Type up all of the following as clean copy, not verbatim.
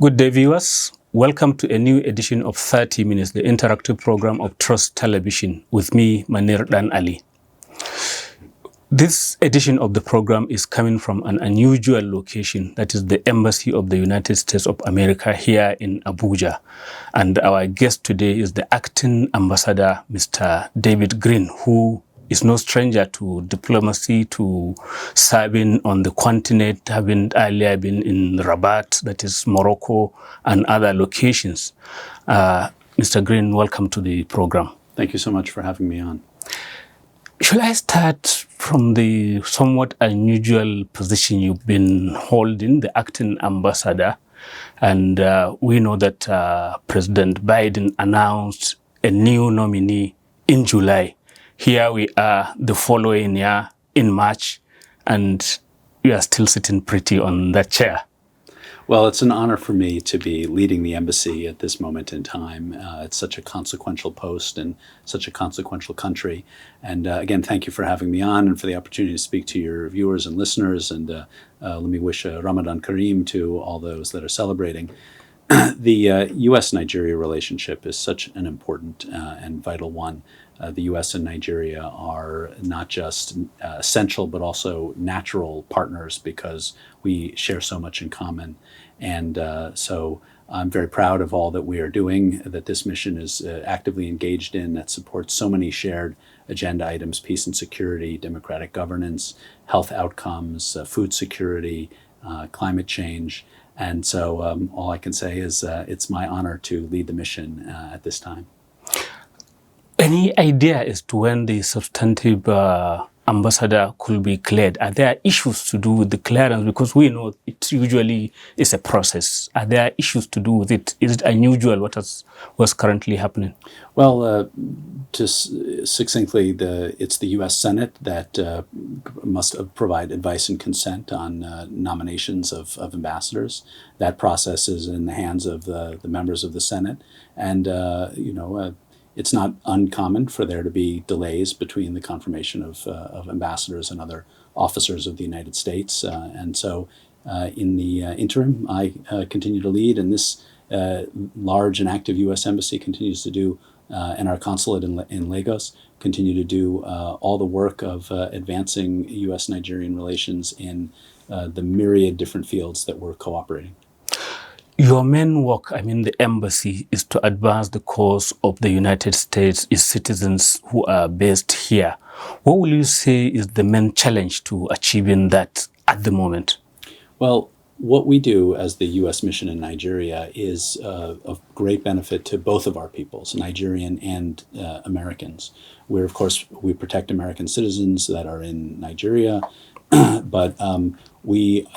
Good day, viewers. Welcome to a new edition of 30 Minutes, the interactive program of Trust Television, with me, Manir Dan Ali. This edition of the program is coming from an unusual location, that is the Embassy of the United States of America here in Abuja. And our guest today is the acting ambassador, Mr. David Greene, who is no stranger to diplomacy, to serving on the continent, having earlier been in Rabat, that is Morocco, and other locations. Mr. Greene, welcome to the program. Thank you so much for having me on. Shall I start from the somewhat unusual position you've been holding, the acting ambassador? And we know that President Biden announced a new nominee in July. Here we are the following year in March, and you are still sitting pretty on that chair. Well, it's an honor for me to be leading the embassy at this moment in time. It's such a consequential post and such a consequential country. And again, thank you for having me on and for the opportunity to speak to your viewers and listeners. And let me wish Ramadan Kareem to all those that are celebrating. The U.S.-Nigeria relationship is such an important and vital one. The U.S. and Nigeria are not just essential, but also natural partners because we share so much in common. And so I'm very proud of all that we are doing, that this mission is actively engaged in, that supports so many shared agenda items: peace and security, democratic governance, health outcomes, food security, climate change. And so all I can say is it's my honor to lead the mission at this time. Any idea as to when the substantive ambassador could be cleared? Are there issues to do with the clearance? Because we know it usually is a process. Are there issues to do with it? Is it unusual what's currently happening? Well, just succinctly, it's the U.S. Senate that must provide advice and consent on nominations of ambassadors. That process is in the hands of the members of the Senate. And, it's not uncommon for there to be delays between the confirmation of ambassadors and other officers of the United States. And so in the interim, I continue to lead, and this large and active U.S. embassy continues to do, and our consulate in Lagos continue to do all the work of advancing U.S.-Nigerian relations in the myriad different fields that we're cooperating. Your main work, the embassy, is to advance the cause of the United States, its citizens who are based here. What will you say is the main challenge to achieving that at the moment? Well, what we do as the U.S. mission in Nigeria is of great benefit to both of our peoples, Nigerian and Americans. Of course, we protect American citizens that are in Nigeria, but we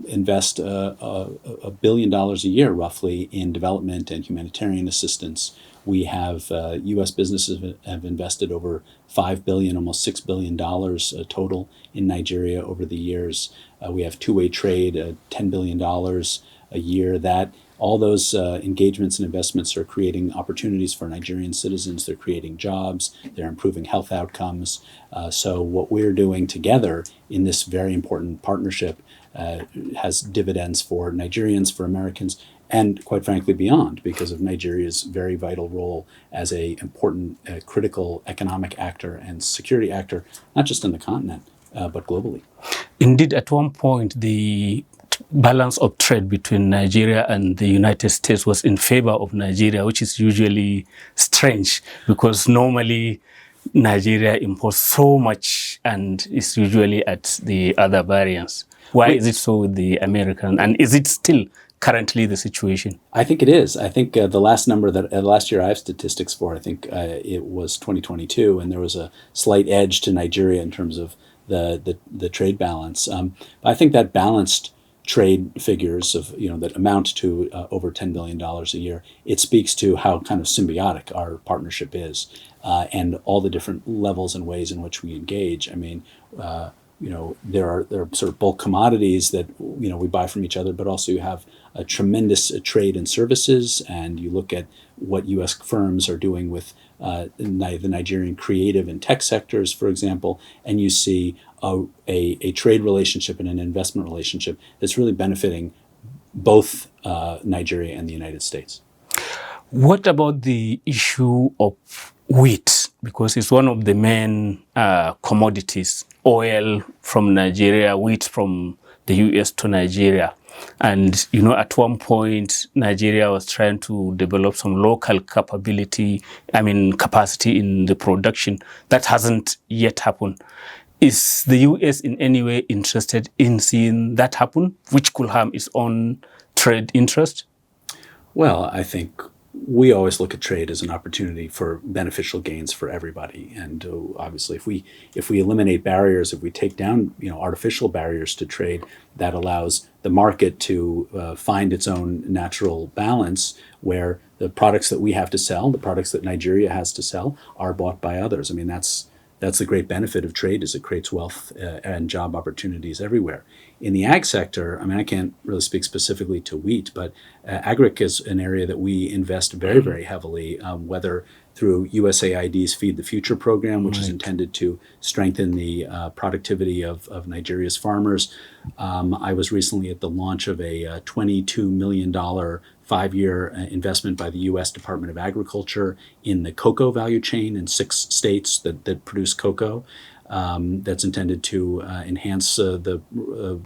invest $1 billion a year, roughly, in development and humanitarian assistance. We have U.S. businesses have invested over $5 billion, almost $6 billion total in Nigeria over the years. We have two-way trade, $10 billion a year. That all those engagements and investments are creating opportunities for Nigerian citizens. They're creating jobs. They're improving health outcomes. So what we're doing together in this very important partnership has dividends for Nigerians, for Americans, and quite frankly beyond, because of Nigeria's very vital role as an important, critical economic actor and security actor, not just in the continent, but globally. Indeed, at one point, the balance of trade between Nigeria and the United States was in favor of Nigeria, which is usually strange because normally Nigeria imports so much and is usually at the other variance. Why is it so with the American? And is it still currently the situation? I think it is. I think the last number that last year I have statistics for, I think it was 2022, and there was a slight edge to Nigeria in terms of the trade balance. I think that balanced trade figures of that amount to over $10 billion a year, it speaks to how kind of symbiotic our partnership is, and all the different levels and ways in which we engage. There are sort of bulk commodities that we buy from each other, but also you have a tremendous trade in services, and you look at what U.S. firms are doing with the Nigerian creative and tech sectors, for example, and you see a trade relationship and an investment relationship that's really benefiting both Nigeria and the United States. What about the issue of wheat? Because it's one of the main commodities, oil from Nigeria, wheat from the US to Nigeria. And, at one point, Nigeria was trying to develop some local capacity in the production. That hasn't yet happened. Is the US in any way interested in seeing that happen, which could harm its own trade interest? Well, I think we always look at trade as an opportunity for beneficial gains for everybody. And obviously, if we eliminate barriers, if we take down artificial barriers to trade, that allows the market to find its own natural balance, where the products that we have to sell, the products that Nigeria has to sell, are bought by others. I mean, that's the great benefit of trade, is it creates wealth and job opportunities everywhere. In the ag sector, I can't really speak specifically to wheat, but agric is an area that we invest very, very heavily, whether through USAID's Feed the Future program, which is intended to strengthen the productivity of Nigeria's farmers. I was recently at the launch of a $22 million 5-year investment by the U.S. Department of Agriculture in the cocoa value chain in 6 states that produce cocoa. That's intended to enhance the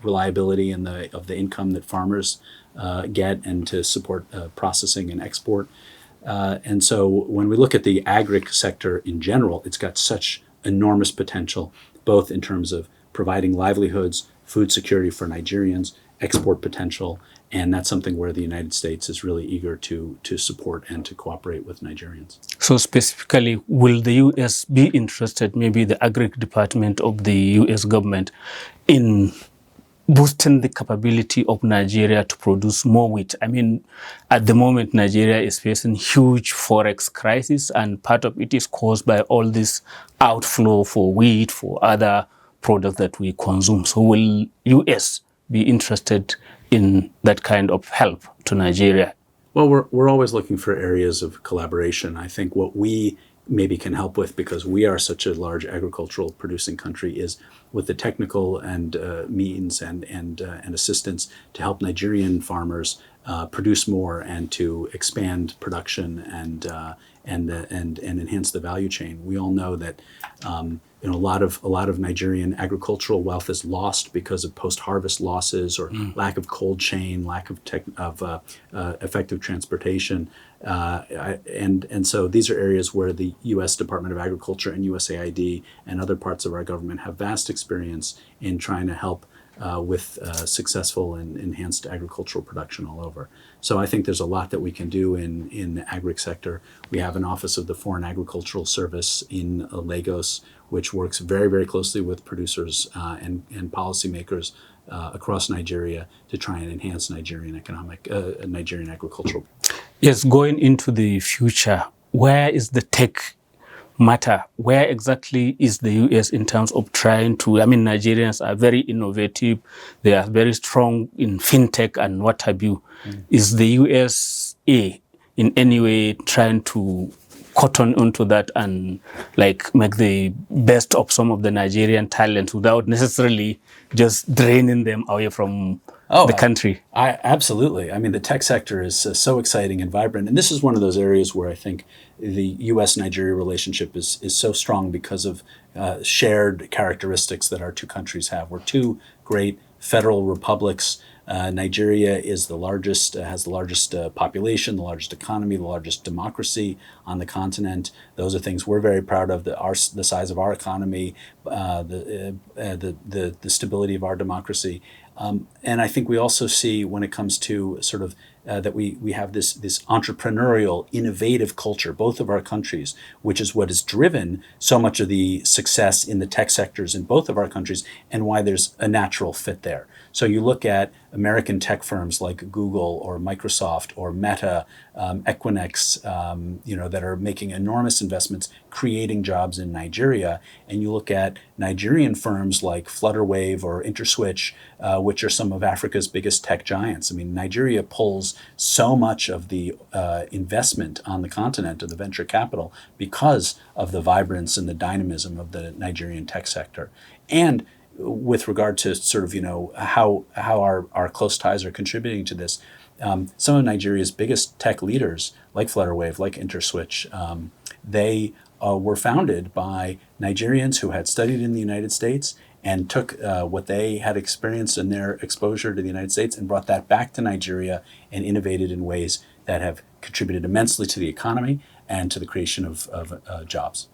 reliability and of the income that farmers get, and to support processing and export. And so when we look at the agric sector in general, it's got such enormous potential, both in terms of providing livelihoods, food security for Nigerians, export potential, and that's something where the United States is really eager to support and to cooperate with Nigerians. So specifically, will the U.S. be interested, maybe the agric department of the U.S. government, in boosting the capability of Nigeria to produce more wheat? At the moment, Nigeria is facing huge forex crisis, and part of it is caused by all this outflow for wheat, for other products that we consume. So will U.S. be interested in that kind of help to Nigeria? Well, we're always looking for areas of collaboration. I think what we maybe can help with, because we are such a large agricultural producing country, is with the technical and means and assistance to help Nigerian farmers produce more and to expand production and enhance the value chain. We all know that a lot of Nigerian agricultural wealth is lost because of post-harvest losses, or lack of cold chain, lack of effective transportation, and so these are areas where the U.S. Department of Agriculture and USAID and other parts of our government have vast experience in trying to help with successful and enhanced agricultural production all over. So I think there's a lot that we can do in the agric sector. We have an office of the Foreign Agricultural Service in Lagos, which works very, very closely with producers and policymakers across Nigeria to try and enhance Nigerian agricultural. Yes, going into the future, where is the tech matter? Where exactly is the U.S. in terms of trying to, Nigerians are very innovative, they are very strong in fintech and what have you. Is the USA in any way trying to cotton onto that and make the best of some of the Nigerian talent without necessarily just draining them away from the country? Absolutely. The tech sector is so exciting and vibrant. And this is one of those areas where I think the U.S.-Nigeria relationship is so strong because of shared characteristics that our two countries have. We're two great federal republics. Nigeria is the largest, has the largest population, the largest economy, the largest democracy on the continent. Those are things we're very proud of. The size of our economy, the stability of our democracy. And I think we also see, when it comes to sort of that we have this entrepreneurial, innovative culture, both of our countries, which is what has driven so much of the success in the tech sectors in both of our countries, and why there's a natural fit there. So you look at American tech firms like Google or Microsoft or Meta, Equinix, that are making enormous investments, creating jobs in Nigeria. And you look at Nigerian firms like Flutterwave or InterSwitch, which are some of Africa's biggest tech giants. Nigeria pulls so much of the investment on the continent, of the venture capital, because of the vibrance and the dynamism of the Nigerian tech sector. And with regard to sort of, how our close ties are contributing to this, some of Nigeria's biggest tech leaders, like Flutterwave, like InterSwitch, they were founded by Nigerians who had studied in the United States and took what they had experienced in their exposure to the United States and brought that back to Nigeria and innovated in ways that have contributed immensely to the economy and to the creation of jobs.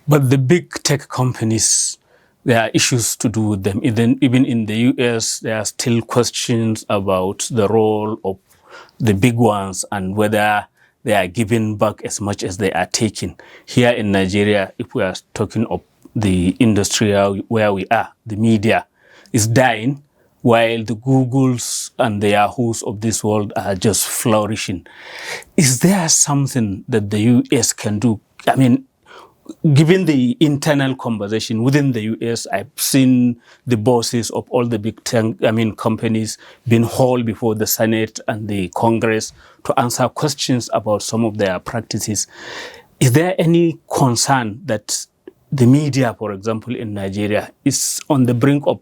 But the big tech companies, there are issues to do with them. Even in the US, there are still questions about the role of the big ones and whether they are giving back as much as they are taking. Here in Nigeria, if we are talking of the industry where we are, the media is dying, while the Googles and the Yahoos of this world are just flourishing. Is there something that the US can do? I mean, given the internal conversation within the US, I've seen the bosses of all the big companies being hauled before the Senate and the Congress to answer questions about some of their practices. Is there any concern that the media, for example, in Nigeria is on the brink of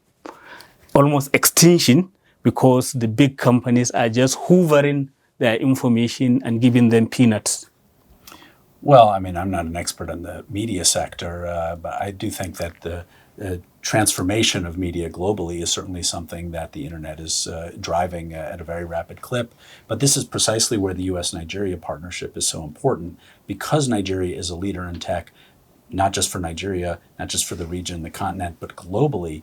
almost extinction because the big companies are just hoovering their information and giving them peanuts? Well, I mean, I'm not an expert on the media sector, but I do think that the transformation of media globally is certainly something that the internet is driving at a very rapid clip. But this is precisely where the U.S.-Nigeria partnership is so important, because Nigeria is a leader in tech, not just for Nigeria, not just for the region, the continent, but globally.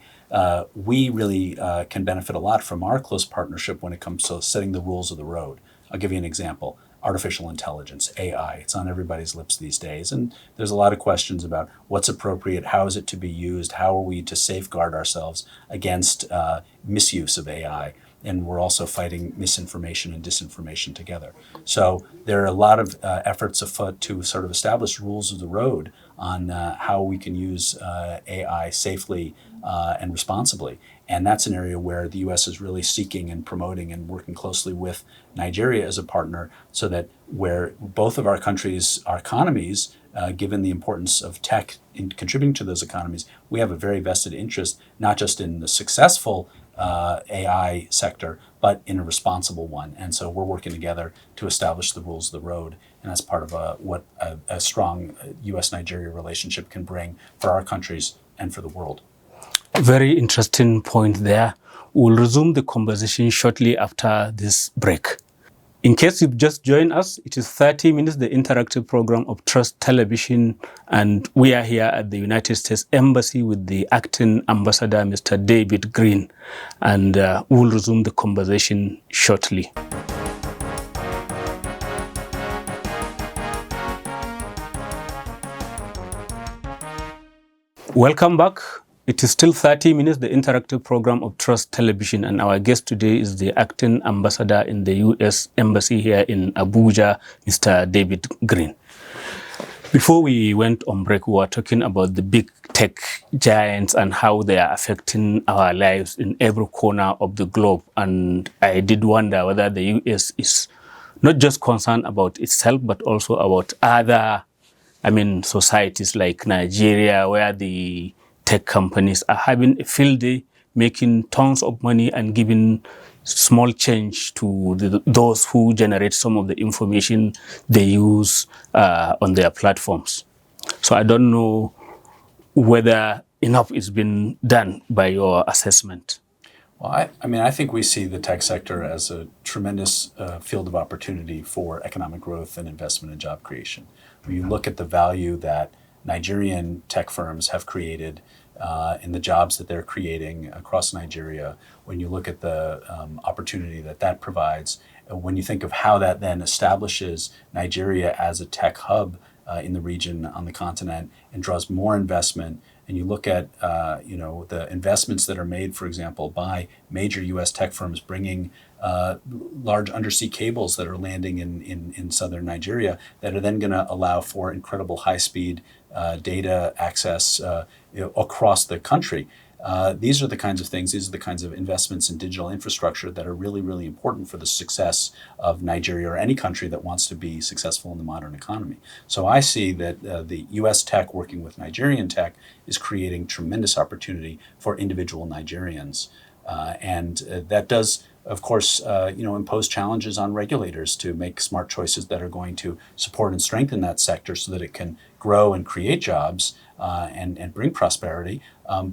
We really can benefit a lot from our close partnership when it comes to setting the rules of the road. I'll give you an example. Artificial intelligence, AI, it's on everybody's lips these days. And there's a lot of questions about what's appropriate, how is it to be used, how are we to safeguard ourselves against misuse of AI. And we're also fighting misinformation and disinformation together. So there are a lot of efforts afoot to sort of establish rules of the road on how we can use AI safely and responsibly. And that's an area where the U.S. is really seeking and promoting and working closely with Nigeria as a partner, so that where both of our countries, our economies, given the importance of tech in contributing to those economies, we have a very vested interest, not just in the successful AI sector, but in a responsible one. And so we're working together to establish the rules of the road. And that's part of what a strong U.S.-Nigeria relationship can bring for our countries and for the world. Very interesting point there. We'll resume the conversation shortly after this break. In case you've just joined us, it is 30 Minutes, the interactive program of Trust Television, and we are here at the United States Embassy with the acting ambassador, Mr. David Greene, and we'll resume the conversation shortly. Welcome back. It is still 30 Minutes, the interactive program of Trust Television, and our guest today is the acting ambassador in the U.S. Embassy here in Abuja, Mr. David Greene. Before we went on break, we were talking about the big tech giants and how they are affecting our lives in every corner of the globe. And I did wonder whether the U.S. is not just concerned about itself, but also about other, societies like Nigeria, where the tech companies are having a field day, making tons of money and giving small change to those who generate some of the information they use on their platforms. So I don't know whether enough is being done by your assessment. Well, I think we see the tech sector as a tremendous field of opportunity for economic growth and investment and job creation. When you look at the value that Nigerian tech firms have created in the jobs that they're creating across Nigeria, when you look at the opportunity that provides, when you think of how that then establishes Nigeria as a tech hub in the region, on the continent, and draws more investment, and you look at the investments that are made, for example, by major U.S. tech firms bringing large undersea cables that are landing in southern Nigeria that are then going to allow for incredible high-speed data access across the country. These are the kinds of things, these are the kinds of investments in digital infrastructure that are really, really important for the success of Nigeria or any country that wants to be successful in the modern economy. So I see that the US tech working with Nigerian tech is creating tremendous opportunity for individual Nigerians. And that does, of course, impose challenges on regulators to make smart choices that are going to support and strengthen that sector so that it can grow and create jobs and bring prosperity,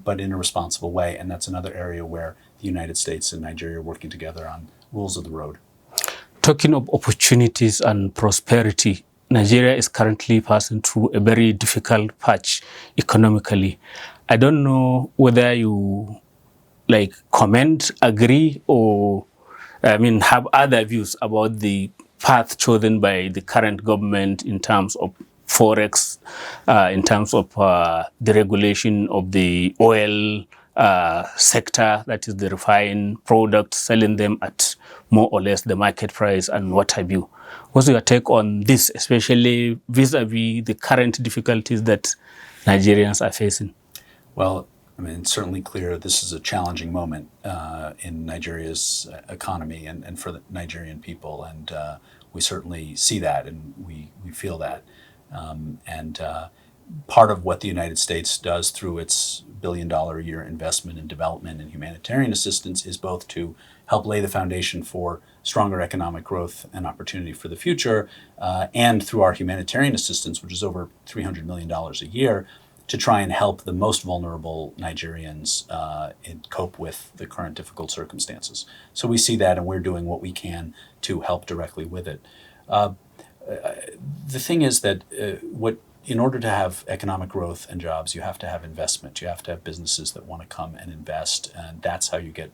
but in a responsible way. And that's another area where the United States and Nigeria are working together on rules of the road. Talking of opportunities and prosperity, Nigeria is currently passing through a very difficult patch economically. I don't know whether you comment, agree, or have other views about the path chosen by the current government in terms of forex, in terms of the regulation of the oil sector, that is the refined products, selling them at more or less the market price and what have you. What's your take on this, especially vis-a-vis the current difficulties that Nigerians are facing? Well, it's certainly clear this is a challenging moment in Nigeria's economy and for the Nigerian people, and we certainly see that and we feel that. Part of what the United States does through its billion-dollar-a-year investment in development and humanitarian assistance is both to help lay the foundation for stronger economic growth and opportunity for the future, and through our humanitarian assistance, which is over $300 million a year, to try and help the most vulnerable Nigerians cope with the current difficult circumstances. So we see that, and we're doing what we can to help directly with it. The thing is that in order to have economic growth and jobs, you have to have investment. You have to have businesses that want to come and invest, and that's how you get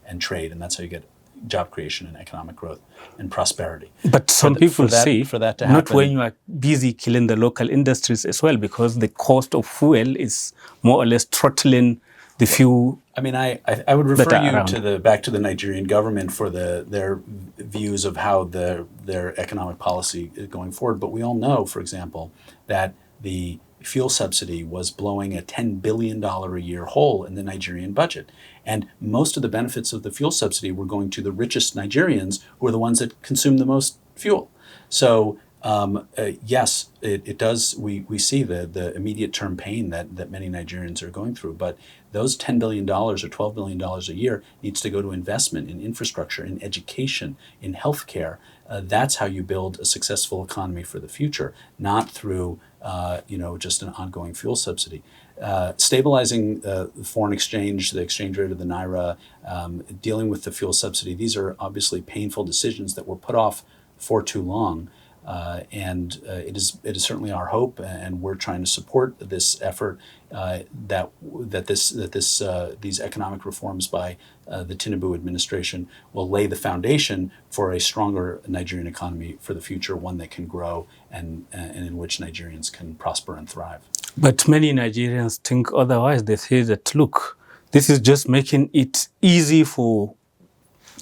and trade, and that's how you get job creation and economic growth and prosperity. But some people say for that to happen, not when you are busy killing the local industries as well, because the cost of fuel is more or less throttling the few. I would refer you to back to the Nigerian government for their views of how their economic policy is going forward. But we all know, for example, that the fuel subsidy was blowing a $10 billion a year hole in the Nigerian budget. And most of the benefits of the fuel subsidy were going to the richest Nigerians, who are the ones that consume the most fuel. So yes, it does. We see the immediate term pain that many Nigerians are going through, but those $10 billion or $12 billion a year needs to go to investment in infrastructure, in education, in healthcare. That's how you build a successful economy for the future, not through just an ongoing fuel subsidy. Stabilizing foreign exchange, the exchange rate of the naira, dealing with the fuel subsidy, these are obviously painful decisions that were put off for too long. And it is certainly our hope, and we're trying to support this effort that these economic reforms by the Tinubu administration will lay the foundation for a stronger Nigerian economy for the future, one that can grow and in which Nigerians can prosper and thrive. But many Nigerians think otherwise. They say that, look, this is just making it easy for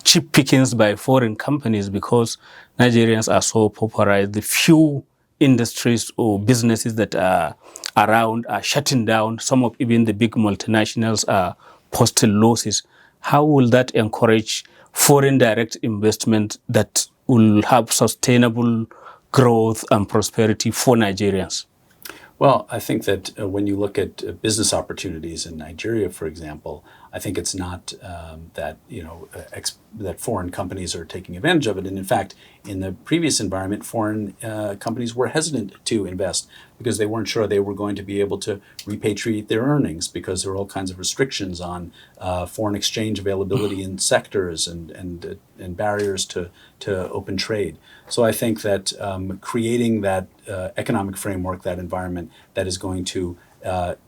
cheap pickings by foreign companies because Nigerians are so pauperized. The few industries or businesses that are around are shutting down. Some of even the big multinationals are posting losses. How will that encourage foreign direct investment that will have sustainable growth and prosperity for Nigerians? Well, I think that when you look at business opportunities in Nigeria, for example, I think it's not that foreign companies are taking advantage of it. And in fact, in the previous environment, foreign companies were hesitant to invest because they weren't sure they were going to be able to repatriate their earnings, because there were all kinds of restrictions on foreign exchange availability in sectors and barriers to open trade. So I think that creating that economic framework, that environment that is going to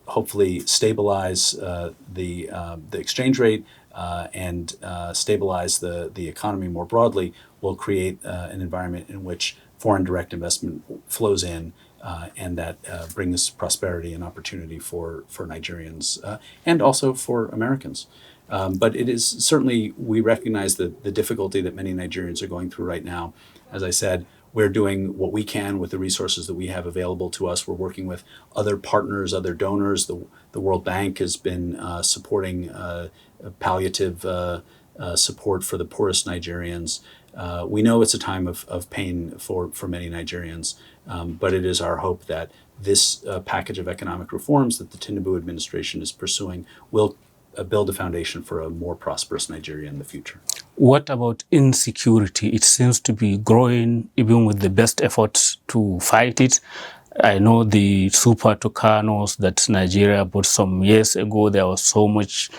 hopefully stabilize the exchange rate and stabilize the economy more broadly will create an environment in which foreign direct investment flows in and that brings prosperity and opportunity for Nigerians and also for Americans. But it is certainly, we recognize the difficulty that many Nigerians are going through right now. As I said, we're doing what we can with the resources that we have available to us. We're working with other partners, other donors. The World Bank has been supporting palliative support for the poorest Nigerians. We know it's a time of pain for many Nigerians, but it is our hope that this package of economic reforms that the Tinubu administration is pursuing will build a foundation for a more prosperous Nigeria in the future. What about insecurity? It seems to be growing even with the best efforts to fight it. I know the Super Tucanos that Nigeria bought some years ago, there was so much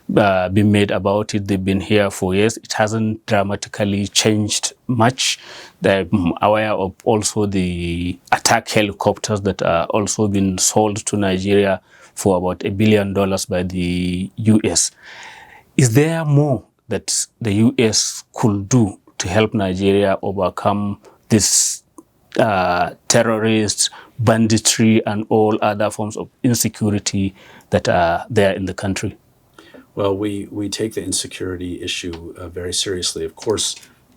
being made about it. They've been here for years. It hasn't dramatically changed much. I'm aware of also the attack helicopters that are also been sold to Nigeria for about $1 billion by the US. Is there more that the US could do to help Nigeria overcome this terrorists, banditry, and all other forms of insecurity that are there in the country? Well, we take the insecurity issue very seriously. Of course,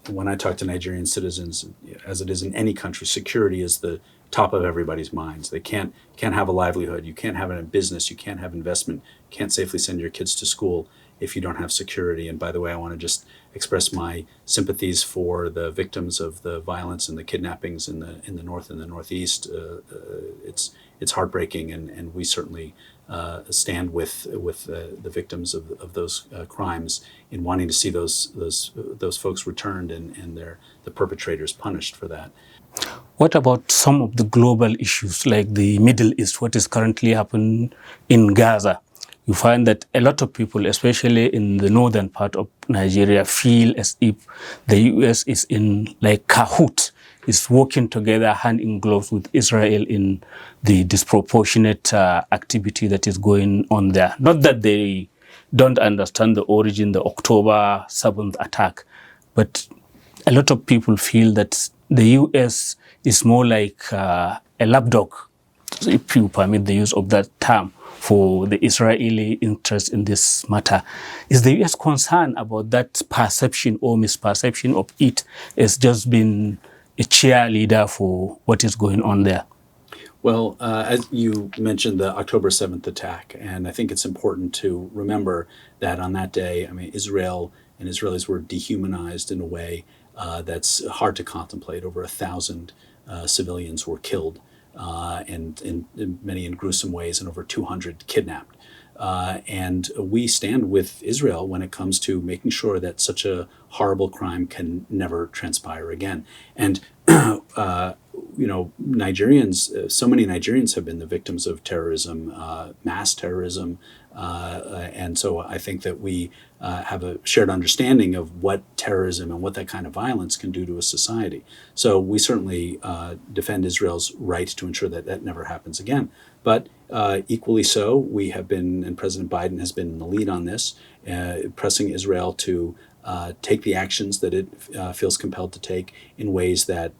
when I talk to Nigerian citizens, as it is in any country, security is the top of everybody's minds. They can't have a livelihood. You can't have a business. You can't have investment. You can't safely send your kids to school if you don't have security. And by the way, I want to just express my sympathies for the victims of the violence and the kidnappings in the north and the northeast. It's heartbreaking, and we certainly stand with the victims of those crimes in wanting to see those folks returned and the perpetrators punished for that. What about some of the global issues like the Middle East, what is currently happening in Gaza? You find that a lot of people, especially in the northern part of Nigeria, feel as if the US is in like cahoot, is working together hand in glove with Israel in the disproportionate activity that is going on there. Not that they don't understand the origin, the October 7th attack, but a lot of people feel that the US is more like a lapdog, if you permit the use of that term, for the Israeli interest in this matter. Is the US concerned about that perception or misperception of it as just being a cheerleader for what is going on there? Well, as you mentioned, the October 7th attack, and I think it's important to remember that on that day, I mean, Israel and Israelis were dehumanized in a way that's hard to contemplate. Over 1,000 civilians were killed, and many in gruesome ways, and over 200 kidnapped. And we stand with Israel when it comes to making sure that such a horrible crime can never transpire again. And Nigerians, so many Nigerians have been the victims of terrorism, mass terrorism, and so I think that we have a shared understanding of what terrorism and what that kind of violence can do to a society. So we certainly defend Israel's right to ensure that that never happens again. But equally so, we have been, and President Biden has been in the lead on this, pressing Israel to take the actions that it feels compelled to take in ways that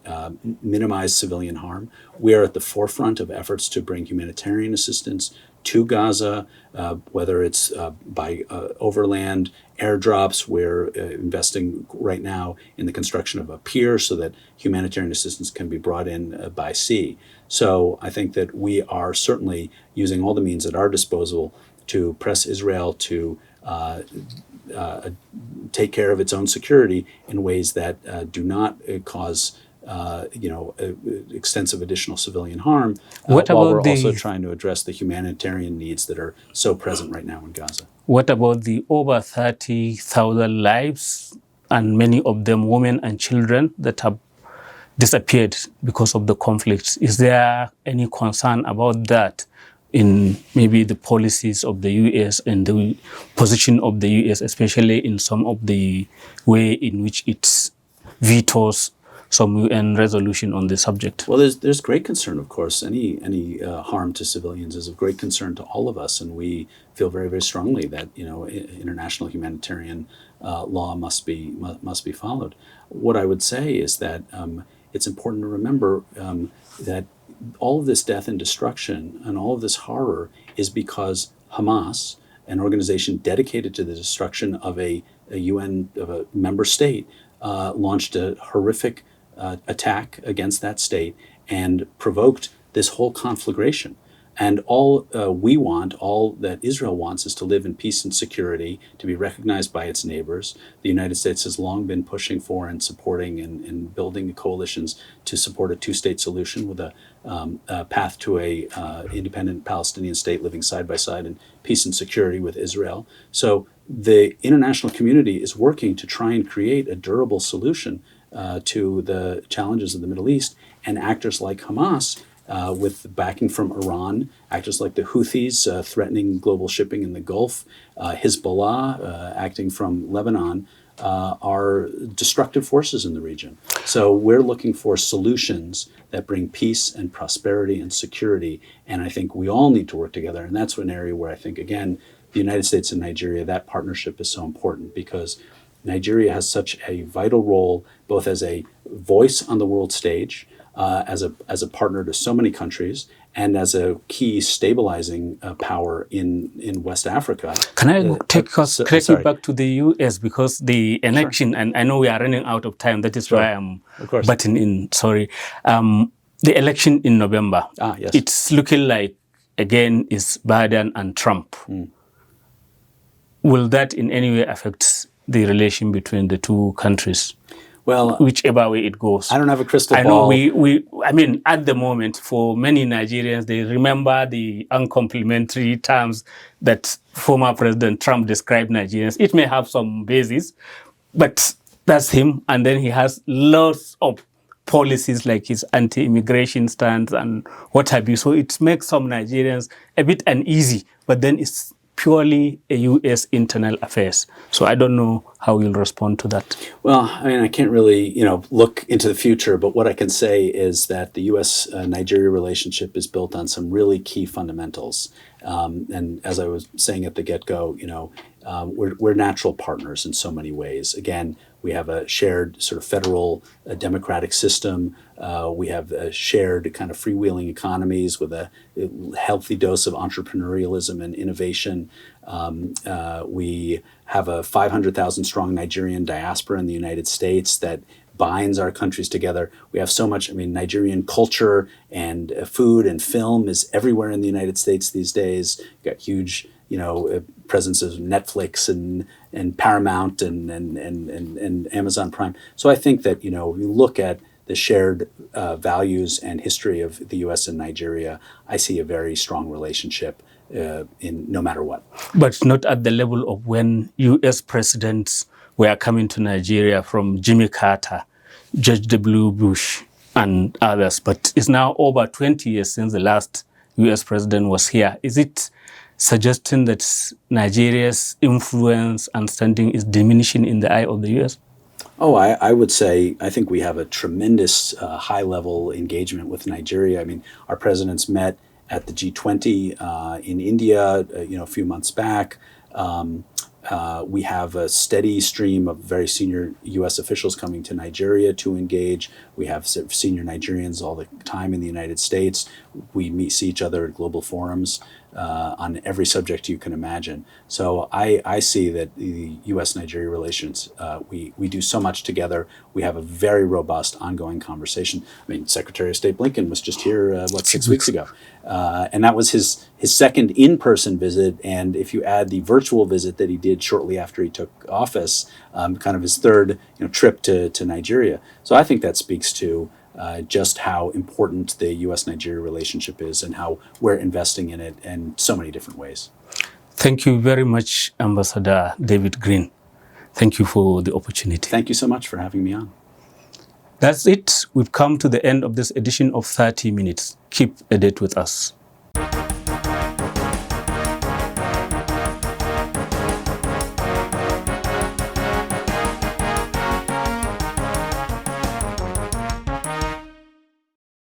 minimize civilian harm. We are at the forefront of efforts to bring humanitarian assistance to Gaza, whether it's by overland airdrops. We're investing right now in the construction of a pier so that humanitarian assistance can be brought in by sea. So I think that we are certainly using all the means at our disposal to press Israel to take care of its own security in ways that do not cause extensive additional civilian harm, while we're also trying to address the humanitarian needs that are so present right now in Gaza. What about the over 30,000 lives, and many of them women and children, that have disappeared because of the conflict? Is there any concern about that in maybe the policies of the US and the position of the US, especially in some of the way in which it vetoes some UN resolution on the subject? Well, there's great concern, of course. Any harm to civilians is of great concern to all of us, and we feel very, very strongly that international humanitarian law must be followed. What I would say is that it's important to remember that all of this death and destruction and all of this horror is because Hamas, an organization dedicated to the destruction of a UN of a member state, launched a horrific attack against that state and provoked this whole conflagration. And all we want, all that Israel wants, is to live in peace and security, to be recognized by its neighbors. The United States has long been pushing for and supporting and building coalitions to support a two-state solution with a path to a independent Palestinian state living side by side in peace and security with Israel. So the international community is working to try and create a durable solution to the challenges of the Middle East, and actors like Hamas, with backing from Iran, actors like the Houthis threatening global shipping in the Gulf, Hezbollah acting from Lebanon, are destructive forces in the region. So we're looking for solutions that bring peace and prosperity and security, and I think we all need to work together. And that's an area where I think, again, the United States and Nigeria, that partnership is so important, because Nigeria has such a vital role, both as a voice on the world stage, as a partner to so many countries, and as a key stabilizing power in West Africa. Can I take you back to the U.S. because the election, and I know we are running out of time. That is why I'm butting in. Sorry, the election in November. Yes. It's looking like again is Biden and Trump. Will that in any way affect the relation between the two countries? Well, whichever way it goes. I don't have a crystal I ball. know I mean, at the moment, for many Nigerians, they remember the uncomplimentary terms that former President Trump described Nigerians. It may have some basis, but that's him. And then he has lots of policies like his anti-immigration stance and what have you. So it makes some Nigerians a bit uneasy, but then it's purely a U.S. internal affairs. So I don't know how you'll respond to that. Well, I mean, I can't really, look into the future, but what I can say is that the U.S.-Nigeria relationship is built on some really key fundamentals. And as I was saying at the get-go, we're natural partners in so many ways. Again, we have a shared sort of federal democratic system. We have a shared kind of freewheeling economies with a healthy dose of entrepreneurialism and innovation. We have a 500,000 strong Nigerian diaspora in the United States that binds our countries together. We have so much, Nigerian culture and food and film is everywhere in the United States these days. You've got huge, presence of Netflix and Paramount and Amazon Prime. So I think that, we look at the shared values and history of the U.S. and Nigeria, I see a very strong relationship in no matter what. But not at the level of when U.S. presidents were coming to Nigeria, from Jimmy Carter, George W. Bush, and others. But it's now over 20 years since the last U.S. president was here. Is it suggesting that Nigeria's influence and standing is diminishing in the eye of the U.S.? Oh, I would say, I think we have a tremendous high-level engagement with Nigeria. Our presidents met at the G20 in India, a few months back. We have a steady stream of very senior U.S. officials coming to Nigeria to engage. We have senior Nigerians all the time in the United States. We see each other at global forums on every subject you can imagine. So I see that the U.S.-Nigeria relations, we do so much together. We have a very robust ongoing conversation. Secretary of State Blinken was just here, 6 weeks ago? And that was his second in-person visit. And if you add the virtual visit that he did shortly after he took office, kind of his third trip to Nigeria. So I think that speaks to just how important the U.S.-Nigeria relationship is and how we're investing in it in so many different ways. Thank you very much, Ambassador David Greene. Thank you for the opportunity. Thank you so much for having me on. That's it. We've come to the end of this edition of 30 Minutes. Keep a date with us.